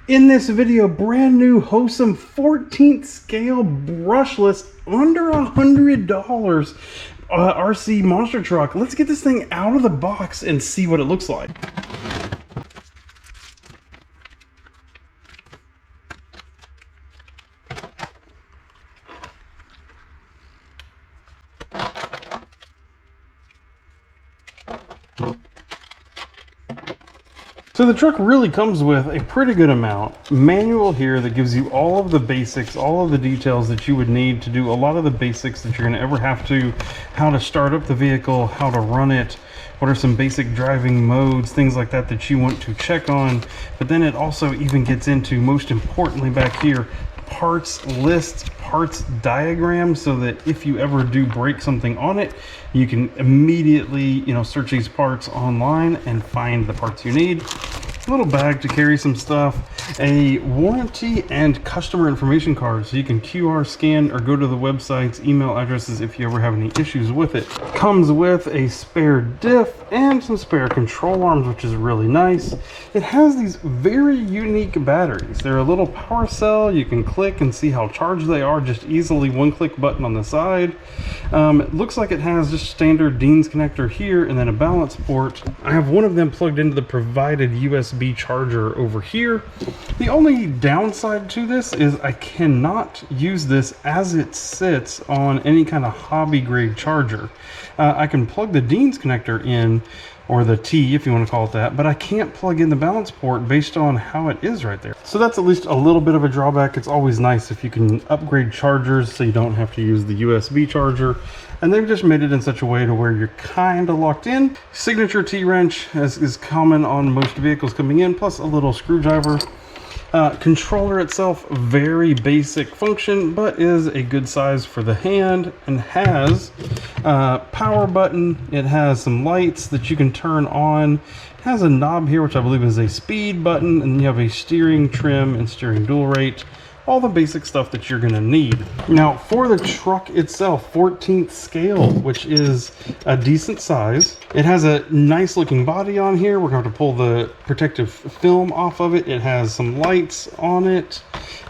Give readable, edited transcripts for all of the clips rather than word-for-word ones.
In this video, brand new Hosim 14th scale brushless, under $100 RC monster truck. Let's get this thing out of the box and see what it looks like. So the truck really comes with a pretty good amount. Manual here that gives you all of the basics, all of the details that you would need to do a lot of the basics that you're going to ever have to. How to start up the vehicle, how to run it, what are some basic driving modes, things like that that you want to check on. But then it also even gets into, most importantly back here, parts lists, parts diagrams, so that if you ever do break something on it, you can immediately, search these parts online and find the parts you need. A little bag to carry some stuff, a warranty and customer information card, so you can QR scan or go to the website's email addresses if you ever have any issues with it. Comes with a spare diff and some spare control arms, which is really nice. It has these very unique batteries. They're a little power cell. You can click and see how charged they are, just easily one click button on the side. It looks like it has just standard Dean's connector here and then a balance port. I have one of them plugged into the provided USB charger over here. The only downside to this is I cannot use this as it sits on any kind of hobby grade charger. I can plug the Dean's connector in, or the T if you want to call it that, but I can't plug in the balance port based on how it is right there. So that's at least a little bit of a drawback. It's always nice if you can upgrade chargers so you don't have to use the USB charger. And they've just made it in such a way to where you're kind of locked in. Signature T-wrench, as is common on most vehicles coming in, plus a little screwdriver. Controller itself, very basic function, but is a good size for the hand, and has power button. It has some lights that you can turn on. It has a knob here, which I believe is a speed button, and you have a steering trim and steering dual rate. All the basic stuff that you're gonna need. Now for the truck itself, 14th scale, which is a decent size. It has a nice looking body on here. We're going to pull the protective film off of it. It has some lights on it.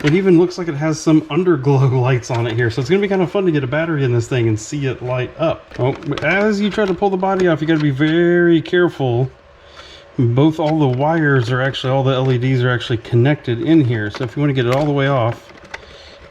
It even looks like it has some underglow lights on it here. So it's gonna be kind of fun to get a battery in this thing and see it light up. Oh, as you try to pull the body off, you gotta be very careful. Both all the wires are actually, all the LEDs are actually connected in here. So if you want to get it all the way off,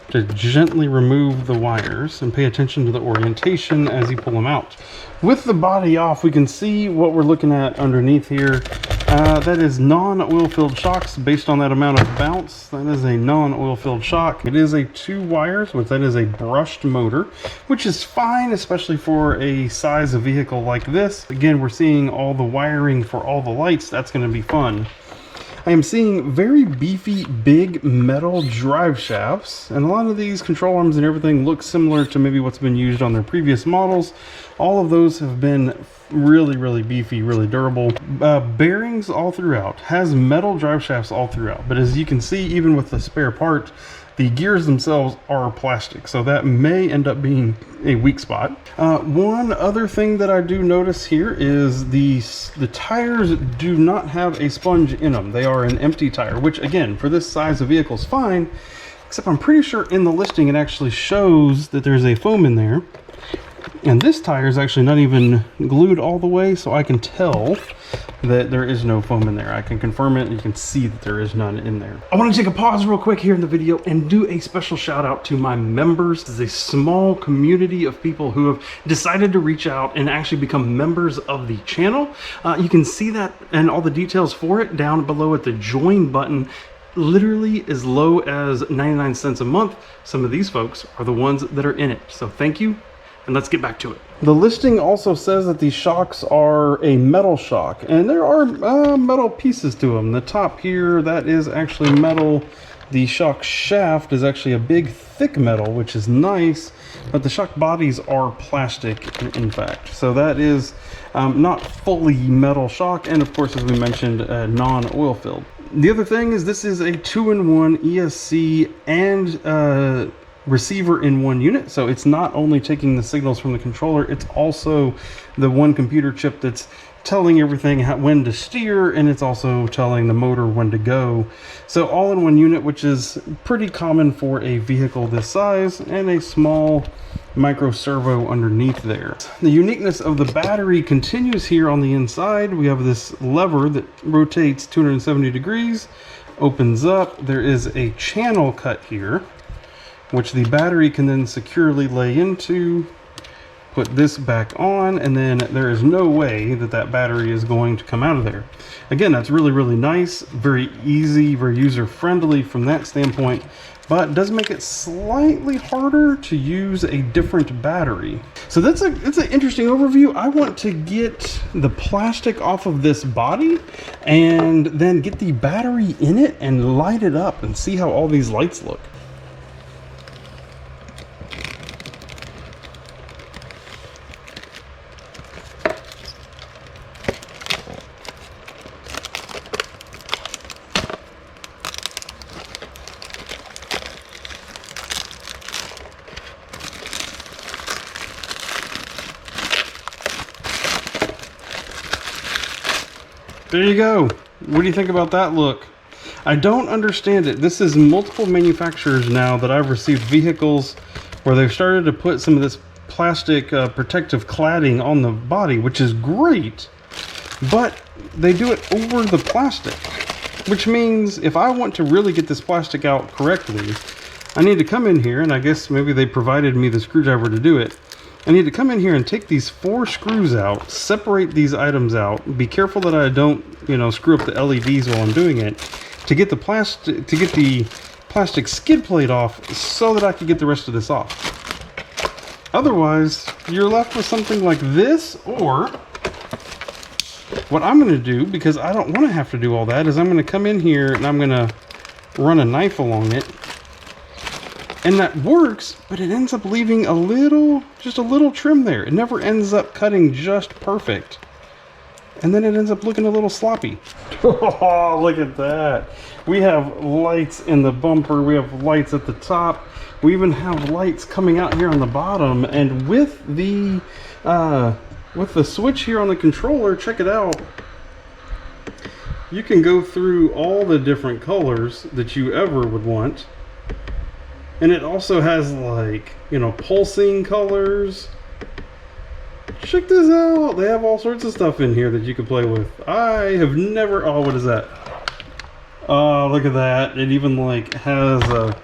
to gently remove the wires and pay attention to the orientation as you pull them out. With the body off, we can see what we're looking at underneath here. That is non-oil filled shocks based on that amount of bounce. That is a non-oil filled shock. It is a 2 wires, which that is a brushed motor, which is fine, especially for a size of vehicle like this. Again, we're seeing all the wiring for all the lights. That's going to be fun. I am seeing very beefy, big metal drive shafts, and a lot of these control arms and everything look similar to maybe what's been used on their previous models. All of those have been really beefy, really durable. Bearings all throughout, has metal drive shafts all throughout, but as you can see, even with the spare part, the gears themselves are plastic, so that may end up being a weak spot. One other thing that I do notice here is the tires do not have a sponge in them. They are an empty tire, which again, for this size of vehicle is fine, except I'm pretty sure in the listing it actually shows that there's a foam in there. And this tire is actually not even glued all the way, so I can tell that there is no foam in there. I can confirm it, and you can see that there is none in there. I want to take a pause real quick here in the video and do a special shout out to my members. This is a small community of people who have decided to reach out and actually become members of the channel. You can see that and all the details for it down below at the join button. Literally as low as 99 cents a month. Some of these folks are the ones that are in it. So thank you. And let's get back to it. The listing also says that these shocks are a metal shock, and there are metal pieces to them. The top here, that is actually metal. The shock shaft is actually a big thick metal, which is nice, but the shock bodies are plastic in fact. So that is not fully metal shock, and of course, as we mentioned, non-oil filled. The other thing is this is a 2-in-1 ESC and receiver in one unit, so it's not only taking the signals from the controller, it's also the one computer chip that's telling everything when to steer, and it's also telling the motor when to go. So all in one unit, which is pretty common for a vehicle this size, and a small micro servo underneath there. The uniqueness of the battery continues here on the inside. We have this lever that rotates 270 degrees, opens up. There is a channel cut here, which the battery can then securely lay into. Put this back on, and then there is no way that that battery is going to come out of there. Again, that's really, really nice, very easy, very user-friendly from that standpoint, but it does make it slightly harder to use a different battery. So it's an interesting overview. I want to get the plastic off of this body and then get the battery in it and light it up and see how all these lights look. There you go. What do you think about that look? I don't understand it. This is multiple manufacturers now that I've received vehicles where they've started to put some of this plastic protective cladding on the body, which is great, but they do it over the plastic, which means if I want to really get this plastic out correctly, I need to come in here, and I guess maybe they provided me the screwdriver to do it. I need to come in here and take these 4 screws out, separate these items out, be careful that I don't, screw up the LEDs while I'm doing it, to get the plastic skid plate off so that I can get the rest of this off. Otherwise, you're left with something like this, or what I'm going to do, because I don't want to have to do all that, is I'm going to come in here and I'm going to run a knife along it. And that works, but it ends up leaving just a little trim there. It never ends up cutting just perfect. And then it ends up looking a little sloppy. Oh, look at that. We have lights in the bumper. We have lights at the top. We even have lights coming out here on the bottom. And with the switch here on the controller, check it out. You can go through all the different colors that you ever would want. And it also has pulsing colors. Check this out. They have all sorts of stuff in here that you can play with. I have never, what is that? Oh, look at that. It even has a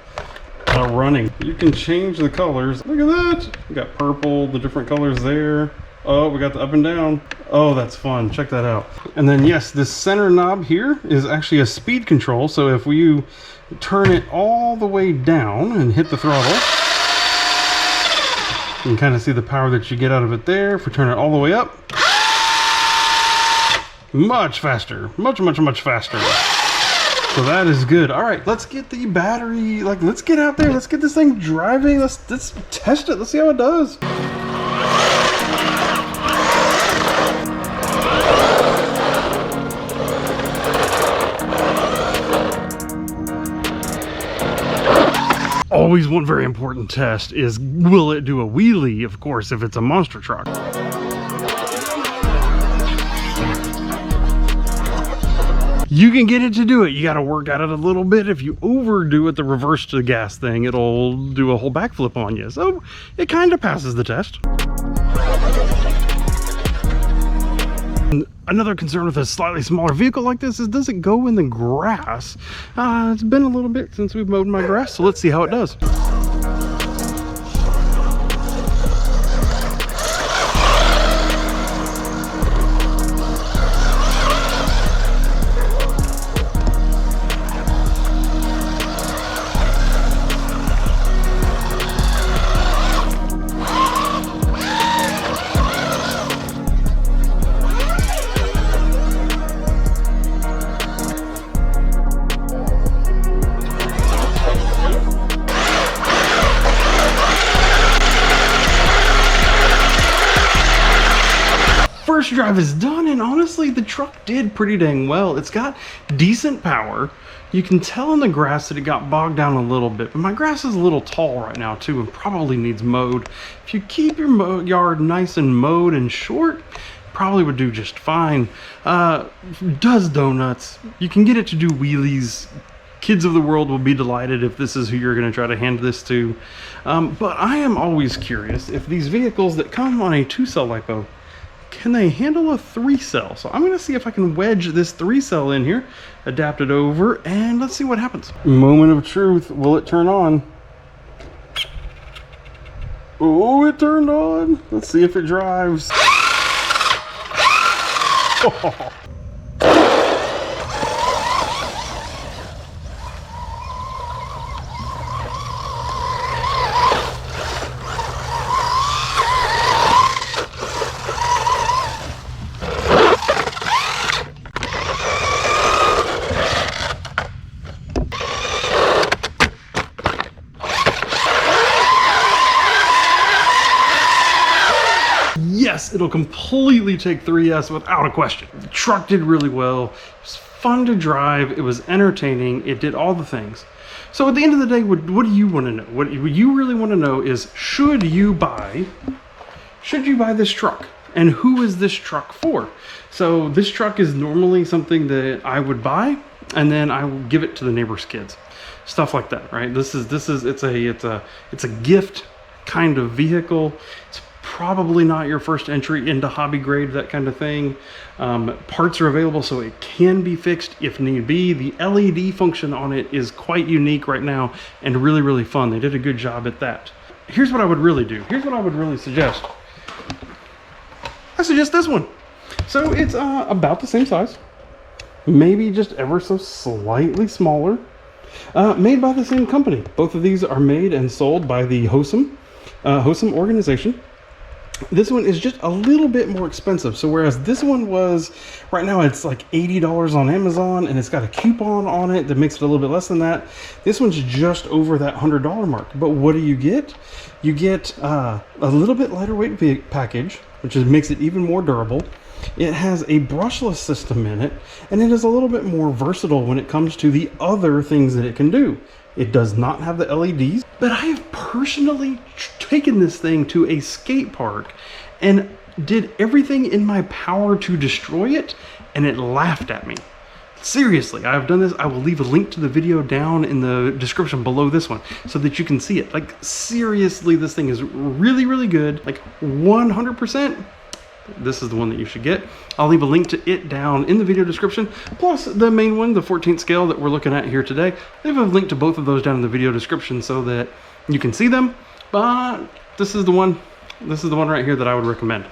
running. You can change the colors. Look at that. We got purple, the different colors there. Oh, we got the up and down. Oh, that's fun. Check that out. And then yes, this center knob here is actually a speed control. So if you turn it all the way down and hit the throttle, you can kind of see the power that you get out of it there. If we turn it all the way up, much faster, much faster. So that is good. All right, let's get the battery, let's get out there, let's get this thing driving, let's test it, let's see how it does. Always one very important test is, will it do a wheelie, of course, if it's a monster truck. You can get it to do it. You got to work at it a little bit. If you overdo it, the reverse to the gas thing, it'll do a whole backflip on you. So it kind of passes the test. Another concern with a slightly smaller vehicle like this is, does it go in the grass? It's been a little bit since we've mowed my grass, so let's see how it does. First drive is done, and honestly the truck did pretty dang well. It's got decent power. You can tell in the grass that it got bogged down a little bit, but my grass is a little tall right now too and probably needs mowed. If you keep your yard nice and mowed and short, probably would do just fine. Does donuts. You can get it to do wheelies. Kids of the world will be delighted if this is who you're going to try to hand this to. But I am always curious if these vehicles that come on a 2-cell LiPo, can they handle a 3-cell? So I'm going to see if I can wedge this 3-cell in here, adapt it over, and let's see what happens. Moment of truth. Will it turn on? Oh, it turned on. Let's see if it drives. Oh. Yes, it'll completely take 3S without a question. The truck did really well. It was fun to drive. It was entertaining. It did all the things. So at the end of the day, what do you want to know? What you really want to know is, should you buy this truck? And who is this truck for? So this truck is normally something that I would buy, and then I will give it to the neighbor's kids. Stuff like that, right? It's a gift kind of vehicle. It's probably not your first entry into hobby grade, that kind of thing. Parts are available, so it can be fixed if need be. The LED function on it is quite unique right now and really, really fun. They did a good job at that. Here's what I would really do. Here's what I would really suggest. I suggest this one. So it's about the same size, maybe just ever so slightly smaller. Made by the same company. Both of these are made and sold by the Hosim organization. This one is just a little bit more expensive. So whereas this one was, right now it's like $80 on Amazon, and it's got a coupon on it that makes it a little bit less than that. This one's just over that $100 mark. But what do you get? You get a little bit lighter weight package, which makes it even more durable. It has a brushless system in it, and it is a little bit more versatile when it comes to the other things that it can do. It does not have the LEDs, but I have personally taken this thing to a skate park and did everything in my power to destroy it, and it laughed at me. Seriously, I've done this. I will leave a link to the video down in the description below this one so that you can see it. Like, seriously, this thing is really, really good. Like, 100%. This is the one that you should get. I'll leave a link to it down in the video description, plus the main one, the 14th scale that we're looking at here today. Leave a link to both of those down in the video description so that you can see them. But this is the one right here that I would recommend.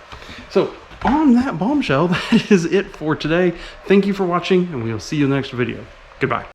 So on that bombshell, that is it for today. Thank you for watching, and we'll see you in the next video. Goodbye.